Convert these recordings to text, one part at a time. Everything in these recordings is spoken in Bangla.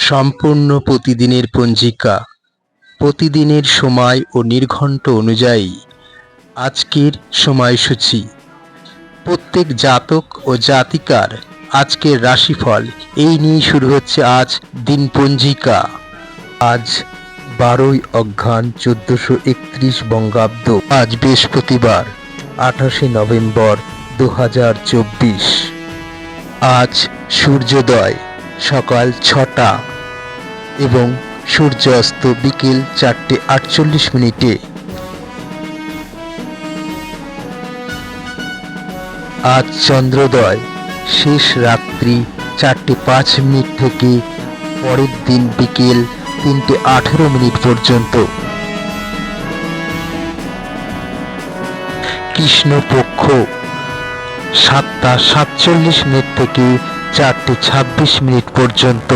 সম্পূর্ণ প্রতিদিনের পঞ্জিকা, প্রতিদিনের সময় ও নির্ঘণ্ট অনুযায়ী আজকের সময়সূচি, প্রত্যেক জাতক ও জাতিকার আজকের রাশিফল এই নিয়ে শুরু হচ্ছে আজ দিন পঞ্জিকা। আজ 12ই অঘ্রান 1431 বঙ্গাব্দ। আজ বৃহস্পতিবার 28শে নভেম্বর 2024। আজ সূর্যোদয় সকাল 6টা এবং সূর্যাস্ত বিকেল 4:48। আজ চন্দ্রোদয় শেষ রাত্রি 4:05 থেকে পরের দিন বিকেল 3:18 পর্যন্ত। কৃষ্ণপক্ষ 7:47 থেকে 4:26 পর্যন্ত।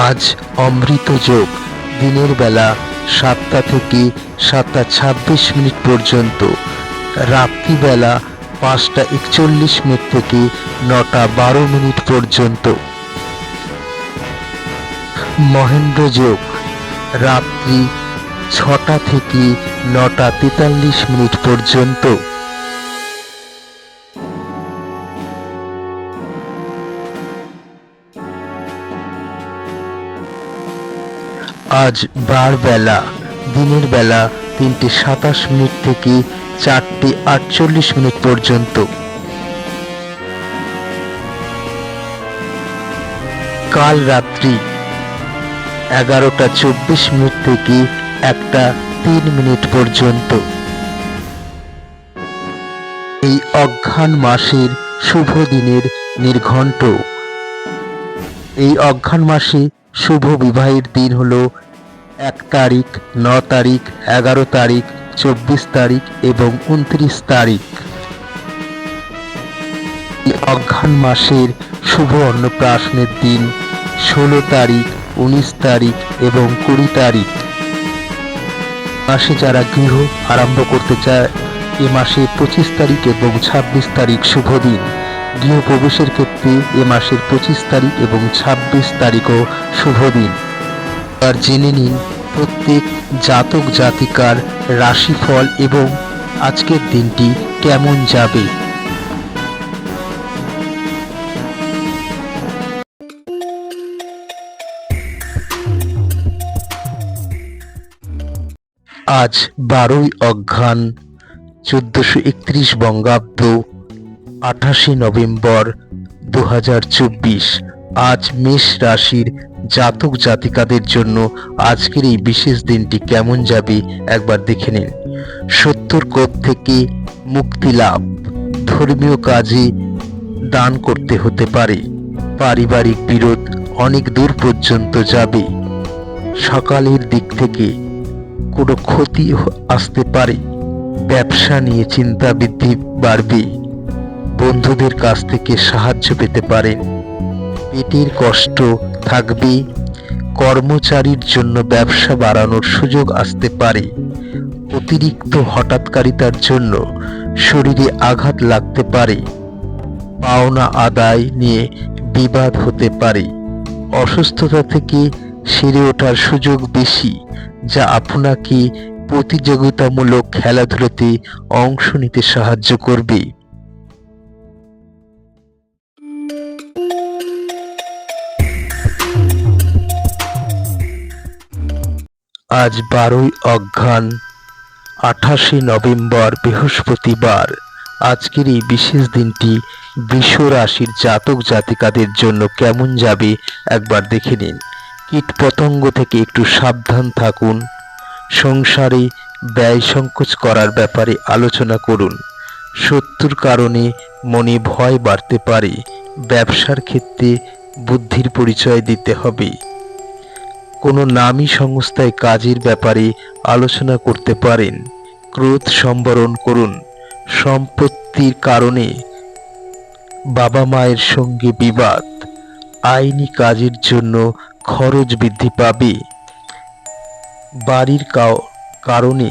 আজ অমৃত যোগ দিনের বেলা 7টা থেকে 7:26 পর্যন্ত, রাত্রিবেলা 5:41 থেকে 9:12 পর্যন্ত। মহেন্দ্র যোগ রাত্রি 6টা থেকে 9:43 পর্যন্ত। আজ বারবেলা দিনের বেলা 3:27 থেকে 4:48 পর্যন্ত। কাল রাত্রি 11:24 থেকে 1:03 পর্যন্ত। এই অঘ্রান মাসের শুভ দিনের নির্ঘণ্ট। এই অঘ্রান মাসে শুভ বিবাহের দিন হলো 1 তারিখ, 9 তারিখ, 11 তারিখ, 24 তারিখ এবং 29 তারিখ। এই অঘ্রান মাসের শুভ অন্নপ্রাশনের দিন 16 তারিখ, 19 তারিখ এবং 20 তারিখ। মাসে যারা গৃহ আরম্ভ করতে চায় এ মাসে 25 তারিখ এবং 26 তারিখ শুভ দিন। গৃহ প্রবেশের ক্ষেত্রে এ মাসের 25 তারিখ এবং 26 তারিখও শুভ দিন। আর জেনে নিন প্রত্যেক জাতক জাতিকার রাশিফল এবং আজকের দিনটি কেমন যাবে। আজ 12ই অঘ্রান 1431 বঙ্গাব্দ, 28শে নভেম্বর 2024। আজ মেষ রাশির জাতক জাতিকাদের জন্য আজকের এই বিশেষ দিনটি কেমন যাবে একবার দেখে নিন। শত্রুর কোপ থেকে মুক্তি লাভ, ধর্মীয় কাজে দান করতে হতে পারে। পারিবারিক বিরোধ অনেক দূর পর্যন্ত যাবে। সকালের দিক থেকে কোনো ক্ষতি আসতে পারে। ব্যবসা নিয়ে চিন্তা বৃদ্ধি বাড়বে। বন্ধুদের কাছ থেকে সাহায্য পেতে পারেন। পেটের কষ্ট থাকবে। কর্মচারীর জন্য ব্যবসা বাড়ানোর সুযোগ আসতে পারে। অতিরিক্ত হঠাৎকারিতার জন্য শরীরে আঘাত লাগতে পারে। পাওনা আদায় নিয়ে বিবাদ হতে পারে। অসুস্থতা থেকে সেরে ওঠার সুযোগ বেশি, যা আপনাকে প্রতিযোগিতামূলক খেলাধুলাতে অংশ নিতে সাহায্য করবে। আজ 12ই অঘ্রান 28শে নভেম্বর বৃহস্পতিবার। আজকের এই বিশেষ দিনটি বৃষ রাশির জাতক জাতিকাদের জন্য কেমন যাবে একবার দেখে নিন। কীটপতঙ্গ থেকে একটু সাবধান থাকুন। সংসারে ব্যয় সংকোচ করার ব্যাপারে আলোচনা করুন। শত্রুর কারণে মনে ভয় বাড়তে পারে। ব্যবসার ক্ষেত্রে বুদ্ধির পরিচয় দিতে হবে। কোনো নামী সংস্থায় কাজের ব্যাপারে আলোচনা করতে পারেন। ক্রোধ সম্বরণ করুন। সম্পত্তির কারণে বাবা মায়ের সঙ্গে বিবাদ। আইনি কাজের জন্য খরচ বৃদ্ধি পাবে। বাড়ির কারণে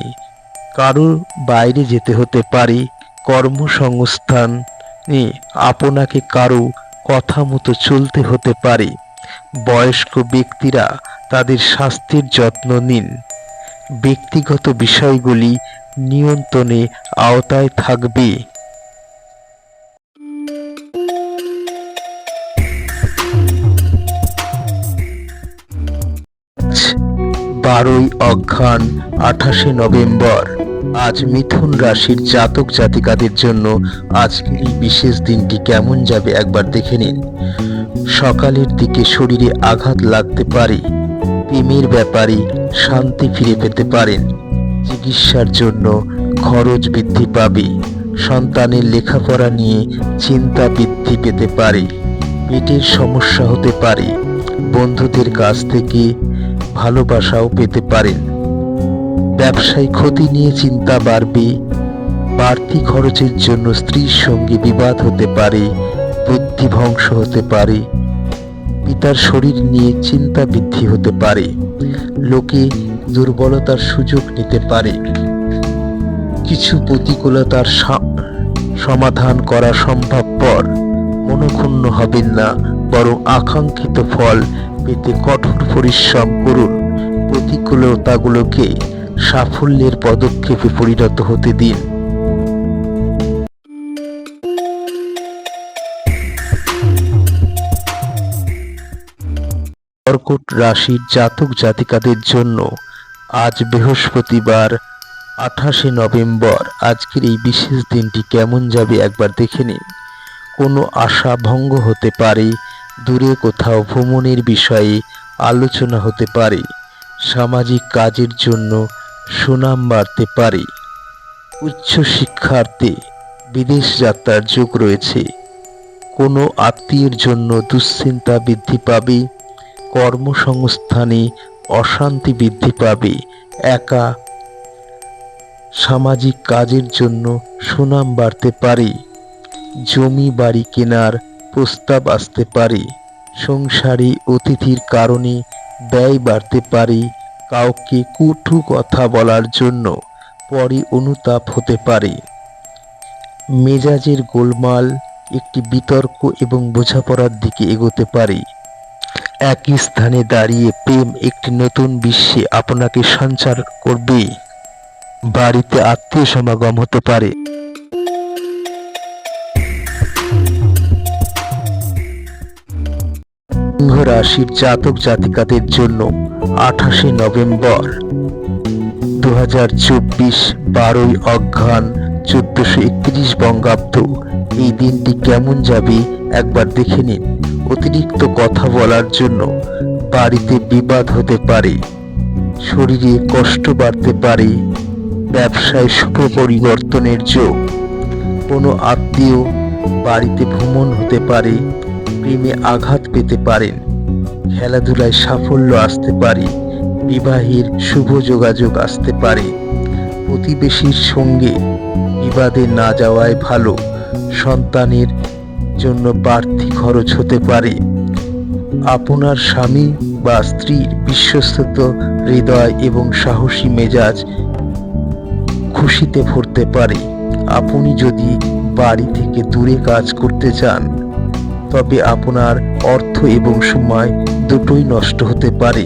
কারোর বাইরে যেতে হতে পারে। কর্মসংস্থানে আপনাকে কারো কথা মতো চলতে হতে পারে। বয়স্ক ব্যক্তিরা তাদের স্বাস্থ্যের যত্ন নিন। ব্যক্তিগত বিষয়গুলি নিয়ন্ত্রণে আওতায় থাকবে। 12ই অঘ্রান 28শে নভেম্বর। আজ মিথুন রাশির জাতক জাতিকাদের জন্য আজকের এই বিশেষ দিনটি কেমন যাবে একবার দেখে নিন। সকালের দিকে শরীরে আঘাত লাগতে পারে। প্রেমের ব্যাপারে শান্তি ফিরে পেতে পারেন। চিকিৎসার জন্য খরচ বৃদ্ধি পাবে। সন্তানের লেখাপড়া নিয়ে চিন্তা বৃদ্ধি পেতে পারে। পেটের সমস্যা হতে পারে। বন্ধুদের কাছ থেকে ভালোবাসাও পেতে পারেন। ব্যবসায় ক্ষতি নিয়ে চিন্তা বাড়বে। বাড়তি খরচের জন্য স্ত্রীর সঙ্গে বিবাদ হতে পারে। বুদ্ধি ভ্রংশ হতে পারে। পিতার শরীর নিয়ে চিন্তা বৃদ্ধি হতে পারে। লোকে দুর্বলতার সুযোগ নিতে পারে। কিছু প্রতিকূলতার সমাধান করা সম্ভবপর। মনোক্ষুণ্ণ হবেন না, বরং আকাঙ্ক্ষিত ফল পেতে কঠোর পরিশ্রম করুন। প্রতিকূলতাগুলোকে সাফল্যের পদক্ষেপে পরিণত হতে দিন। কর্কট রাশির জাতক জাতিকাদের জন্য আজ বৃহস্পতিবার 28শে নভেম্বর। আজকের এই বিশেষ দিনটি কেমন যাবে একবার দেখে নিন। কোনো আশা ভঙ্গ হতে পারে। দূরে কোথাও ভ্রমণের বিষয়ে আলোচনা হতে পারে। সামাজিক কাজের জন্য সুনাম বাড়তে পারে। উচ্চ শিক্ষার্থে বিদেশ যাত্রার যোগ রয়েছে। কোনো আত্মীয়ের জন্য দুশ্চিন্তা বৃদ্ধি পাবে। কর্মসংস্থানে অশান্তি বৃদ্ধি পাবে। একা সামাজিক কাজের জন্য সুনাম বাড়তে পারে। জমি বাড়ি কেনার প্রস্তাব আসতে পারে। সংসারে অতিথির কারণে ব্যয় বাড়তে পারে। কাউকে কটু কথা বলার জন্য পরে অনুতাপ হতে পারে। মেজাজের গোলমাল একটি বিতর্ক এবং বোঝাপড়ার দিকে এগোতে পারে। একই স্থানে দাঁড়িয়ে প্রেম একটি নতুন বিশ্বে আপনাকে সঞ্চার করবে। বাড়িতে আত্মীয় সমাগম হতে পারে। সিংহ রাশির জাতক জাতিকাদের জন্য 28শে নভেম্বর 2024, 12ই অঘ্রান 1431 বঙ্গাব্দ। এই দিনটি কেমন যাবে একবার দেখে নিন। অতিরিক্ত কথা বলার জন্য বাড়িতে বিবাদ হতে পারে। শরীরে কষ্ট বাড়তে পারে। ব্যবসায় শুভ পরিবর্তনের যোগ। কোনো আত্মীয় বাড়িতে ভ্রমণ হতে পারে। প্রেমে আঘাত পেতে পারেন। খেলাধুলায় সাফল্য আসতে পারে। বিবাহের শুভ যোগাযোগ আসতে পারে। প্রতিবেশীর সঙ্গে বিবাদে না যাওয়াই ভালো। সন্তানের জন্য বাড়তি খরচ হতে পারে। আপনার স্বামী বা স্ত্রীর বিশ্বস্ত হৃদয় এবং সাহসী মেজাজ খুশিতে ভরতে পারে। আপনি যদি বাড়ি থেকে দূরে কাজ করতে চান, তবে আপনার অর্থ এবং সময় দুটোই নষ্ট হতে পারে।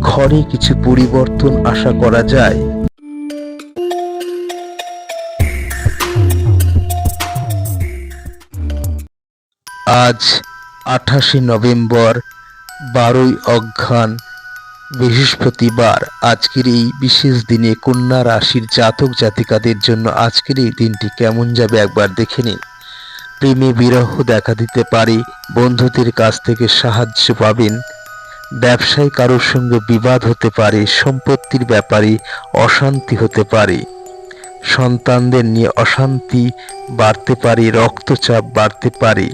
ঘরে কিছু পরিবর্তন আশা করা যায়। আজ 28শে নভেম্বর, 12ই অঘ্রান বৃহস্পতিবার। আজকের এই বিশেষ দিনে কন্যা রাশির জাতক জাতিকাদের জন্য আজকের এই দিনটি কেমন যাবে একবার দেখে নিন। প্রেমে বিরহ দেখা দিতে পারে। বন্ধুদের কাছ থেকে সাহায্য পাবেন। ব্যবসায় কারোর সঙ্গে বিবাদ হতে পারে। সম্পত্তির ব্যাপারে অশান্তি হতে পারে। সন্তানদের নিয়ে অশান্তি বাড়তে পারে। রক্তচাপ বাড়তে পারে।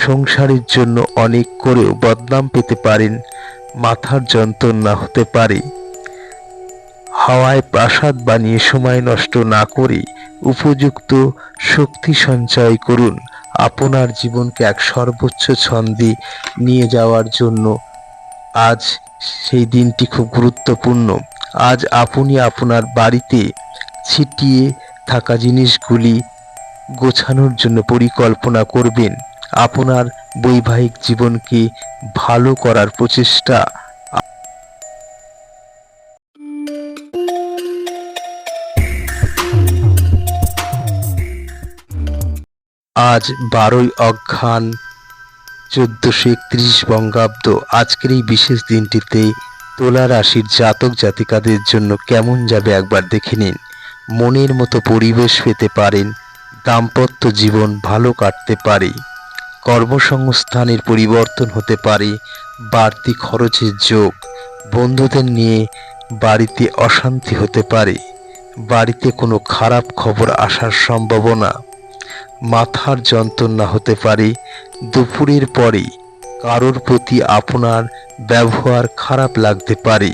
সংসারের জন্য অনেক করেও বদনাম পেতে পারেন। মাথার যন্ত্রণা হতে পারে। হাওয়ায় প্রাসাদ বানিয়ে সময় নষ্ট না করে উপযুক্ত শক্তি সঞ্চয় করুন। আপনার জীবনকে এক সর্বোচ্চ ছন্দে নিয়ে যাওয়ার জন্য আজ সেই দিনটি খুব গুরুত্বপূর্ণ। আজ আপনি আপনার বাড়িতে ছিটিয়ে থাকা জিনিসগুলি গোছানোর জন্য পরিকল্পনা করবেন। আপনার বৈবাহিক জীবনকে ভালো করার প্রচেষ্টা। আজ 12ই অঘ্রান 1431 বঙ্গাব্দ। আজকের এই বিশেষ দিনটিতে তুলা রাশির জাতক জাতিকাদের জন্য কেমন যাবে একবার দেখে নিন। মনের মতো পরিবেশ পেতে পারেন, দাম্পত্য জীবন ভালো কাটতে পারে, কর্মসংস্থানের পরিবর্তন হতে পারে, বাড়তি খরচের যোগ, বন্ধুদের নিয়ে বাড়িতে অশান্তি হতে পারে, বাড়িতে কোনো খারাপ খবর আসার সম্ভাবনা, মাথার যন্ত্রণা হতে পারে, দুপুরের পরে কারোর প্রতি আপনার ব্যবহার খারাপ লাগতে পারে,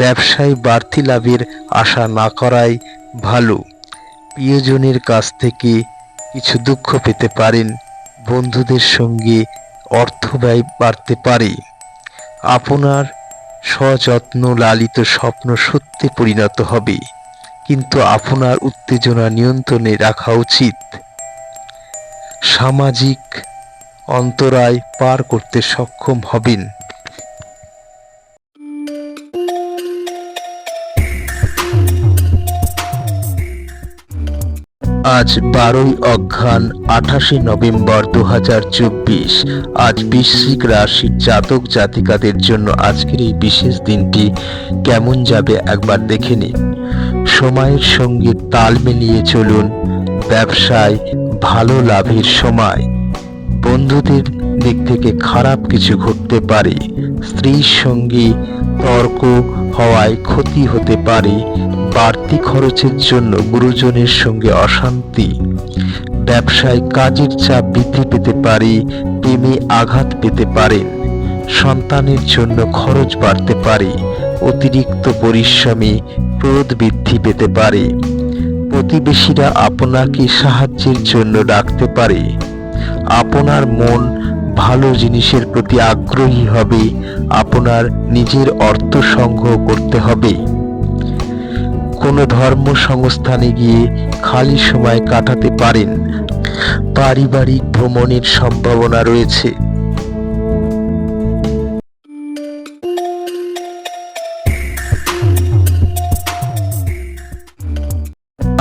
ব্যবসায় বাড়তি লাভের আশা না করাই ভালো, প্রিয়জনের কাছ থেকে কিছু দুঃখ পেতে পারেন, বন্ধুদের সঙ্গে অর্থ ব্যয় বাড়তে পারে, আপনার সযত্ন লালিত স্বপ্ন সত্যি পরিণত হবে, কিন্তু আপনার উত্তেজনা নিয়ন্ত্রণে রাখা উচিত। সামাজিক অন্তরায় পার করতে সক্ষম হবেন। আজ 12ই অঘ্রান 28শে নভেম্বর 2024। আজ বৃশ্চিক রাশির জাতক জাতিকাদের জন্য আজকের এই বিশেষ দিনটি কেমন যাবে একবার দেখে নিন। সময়ের সঙ্গে তাল মিলিয়ে চলুন। ব্যবসায় ভালো লাভের সময়। বন্ধুদের দিক থেকে খারাপ কিছু ঘটতে পারে। স্ত্রীর সঙ্গে তর্ক হওয়ায় ক্ষতি হতে পারে। বাড়তি খরচের জন্য গুরুজনের সঙ্গে অশান্তি। ব্যবসায় কাজের চাপ বৃদ্ধি পেতে পারে। প্রেমে আঘাত পেতে পারেন। সন্তানের জন্য খরচ বাড়তে পারে। অতিরিক্ত পরিশ্রমে ক্রোধ বৃদ্ধি পেতে পারে। প্রতিবেশীরা আপনাকে সাহায্যের জন্য ডাকতে পারে। আপনার মন ভালো জিনিসের প্রতি আগ্রহী হবে। আপনার নিজের অর্থ সংগ্রহ করতে হবে। কোনো ধর্ম সংস্থানে গিয়ে খালি সময় কাটাতে পারেন। পারিবারিক ভ্রমণের সম্ভাবনা রয়েছে।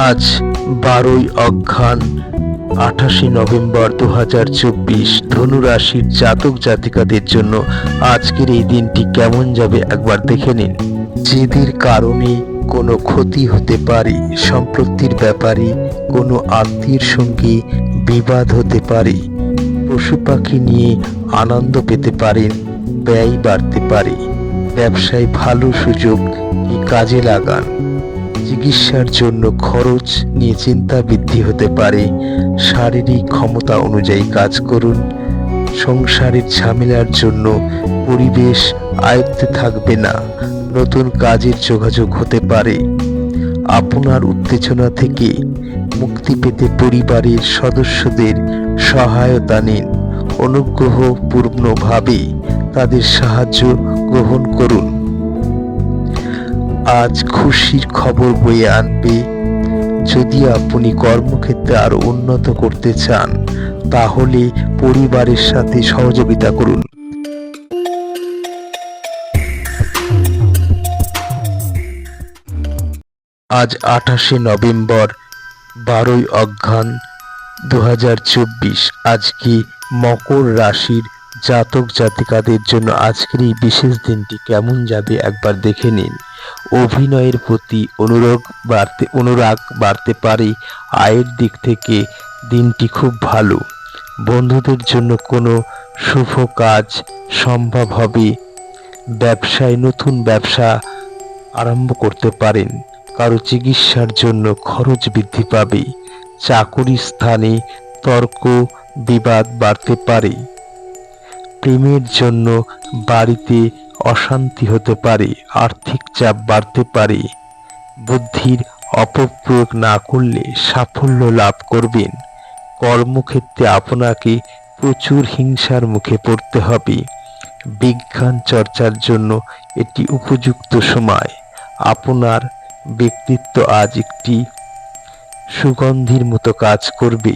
আজ 12ই অঘ্রান 28শে নভেম্বর 2024। ধনু রাশির জাতক জাতিকাদের জন্য আজকের এই দিনটি কেমন যাবে একবার দেখে নিন। জেদের কারণে কোনো ক্ষতি হতে পারে। সম্পত্তির ব্যাপারে কোনো আত্মীয়ের সঙ্গে বিবাদ হতে পারে। পশু পাখি নিয়ে আনন্দ পেতে পারেন। ব্যয় বাড়তে পারে। ব্যবসায় ভালো সুযোগ কাজে লাগান। চিকিৎসার জন্য খরচ নিয়ে চিন্তা বৃদ্ধি হতে পারে। শারীরিক ক্ষমতা অনুযায়ী কাজ করুন। সংসারের ঝামেলার জন্য পরিবেশ আয়ত্তে থাকবে না। নতুন কাজের যোগাযোগ হতে পারে। আপনার উত্তেজনা থেকে মুক্তি পেতে পরিবারের সদস্যদের সহায়তা নিন। অনুগ্রহপূর্ণভাবে তাদের সাহায্য গ্রহণ করুন। আজ খুশির খবর বয়ে আনবে। যদি আপনি কর্মক্ষেত্রে আরো উন্নত করতে চান, তাহলে পরিবারের সাথে সহযোগিতা করুন। আজ 28শে নভেম্বর 12ই অঘ্রান 2024। আজকে মকর রাশির জাতক জাতিকাদের জন্য আজকের এই বিশেষ দিনটি কেমন যাবে একবার দেখে নিন। অভিনয়ের প্রতি অনুরাগ বাড়তে পারে। আয়ের দিক থেকে দিনটি খুব ভালো। বন্ধুদের জন্য কোনো শুভ কাজ সম্ভব হবে। ব্যবসায় নতুন ব্যবসা আরম্ভ করতে পারেন। কারো চিকিৎসার জন্য খরচ বৃদ্ধি পাবে। চাকুরি স্থানে তর্ক বিবাদ বাড়তে পারে। প্রেমের জন্য বাড়িতে অশান্তি হতে পারে। আর্থিক চাপ বাড়তে পারে। বুদ্ধির অপপ্রয়োগ না করলে সাফল্য লাভ করবেন। কর্মক্ষেত্রে আপনাকে প্রচুর হিংসার মুখে পড়তে হবে। বিজ্ঞান চর্চার জন্য এটি উপযুক্ত সময়। আপনার ব্যক্তিত্ব আজ একটি সুগন্ধির মতো কাজ করবে।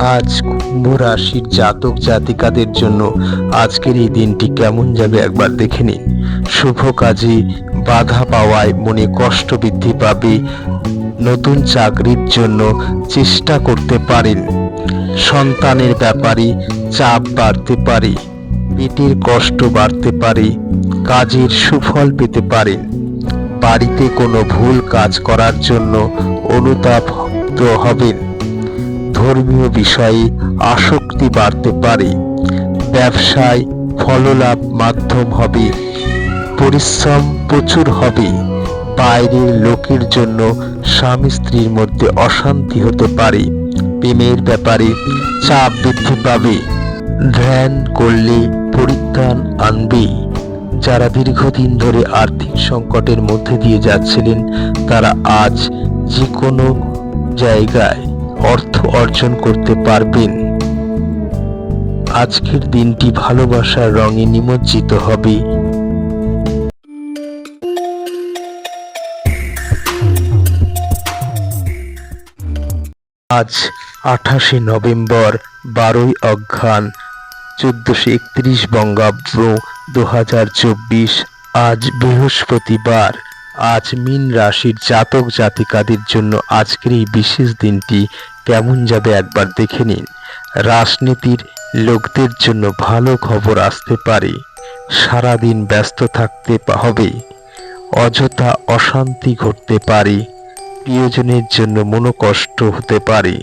আজ কুম্ভ রাশির জাতক জাতিকাদের জন্য আজকের এই দিনটি কেমন যাবে একবার দেখে নিন। শুভ কাজে বাধা পাওয়ায় মনে কষ্ট বৃদ্ধি পাবে। নতুন চাকরির জন্য চেষ্টা করতে পারেন। সন্তানের ব্যাপারে চাপ বাড়তে পারে। পেটের কষ্ট বাড়তে পারে। কাজের সুফল পেতে পারেন। বাড়িতে কোনো ভুল কাজ করার জন্য অনুতাপ হবেন। ধর্মীয় বিষয়ে আসক্তি বাড়তে পারে। ব্যবসায় ফললাভ মাধ্যম হবে। পরিশ্রম প্রচুর হবে। বাইরের লোকের জন্য স্বামী স্ত্রীর মধ্যে অশান্তি হতে পারে। প্রেমের ব্যাপারে চাপ বৃদ্ধি পাবে। ধ্যান করলে পরিত্রাণ আনবে। যারা দীর্ঘদিন ধরে আর্থিক সংকটের মধ্যে দিয়ে যাচ্ছিলেন তারা আজ যে কোনো জায়গায় অর্থ অর্জন করতে পারবেন। আজকের দিনটি ভালোবাসার রঙে নিমজ্জিত হবে। আজ 28শে নভেম্বর, 12ই অঘ্রান, 1431 বঙ্গাব্দ 2024। আজ বৃহস্পতিবার। আজ মীন রাশির জাতক জাতিকাদের জন্য আজকের এই বিশেষ দিনটি কেমন যাবে একবার দেখে নিন। রাজনীতির লোকদের জন্য ভালো খবর আসতে পারে। সারাদিন ব্যস্ত থাকতে হবে। অযথা অশান্তি ঘটতে পারে। প্রিয়জনের জন্য মনোকষ্ট হতে পারে।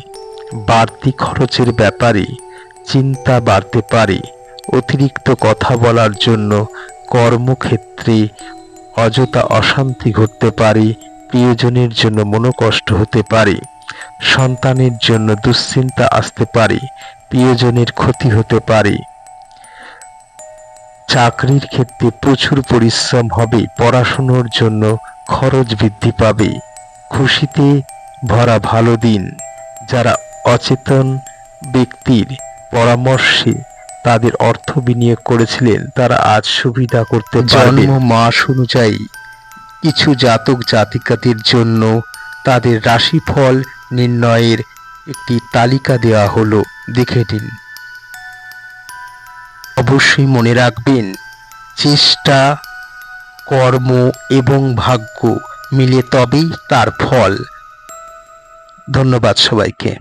বাড়তি খরচের ব্যাপারে চিন্তা বাড়তে পারে। অতিরিক্ত কথা বলার জন্য কর্মক্ষেত্রে অযথা অশান্তি ঘটতে পারে। প্রিয়জনের জন্য মনোকষ্ট হতে পারে। সন্তানের জন্য দুশ্চিন্তা আসতে পারে। প্রিয়জনের ক্ষতি হতে পারে। চাকরির ক্ষেত্রে প্রচুর পরিশ্রম হবে। পড়াশোনার জন্য খরচ বৃদ্ধি পাবে। খুশিতে ভরা ভালো দিন। যারা অচেতন ব্যক্তির পরামর্শে তাদের অর্থ বিনিয়োগ করেছিলেন তারা আজ সুবিধা করতে পারবে। জন্ম মাস অনুযায়ী কিছু জাতক জাতিকাদের জন্য তাদের রাশিফল নির্ণয়ের একটি তালিকা দেওয়া হলো, দেখে নিন। অবশ্যই মনে রাখবেন, চেষ্টা, কর্ম এবং ভাগ্য মিলে তবেই তার ফল। ধন্যবাদ সবাইকে।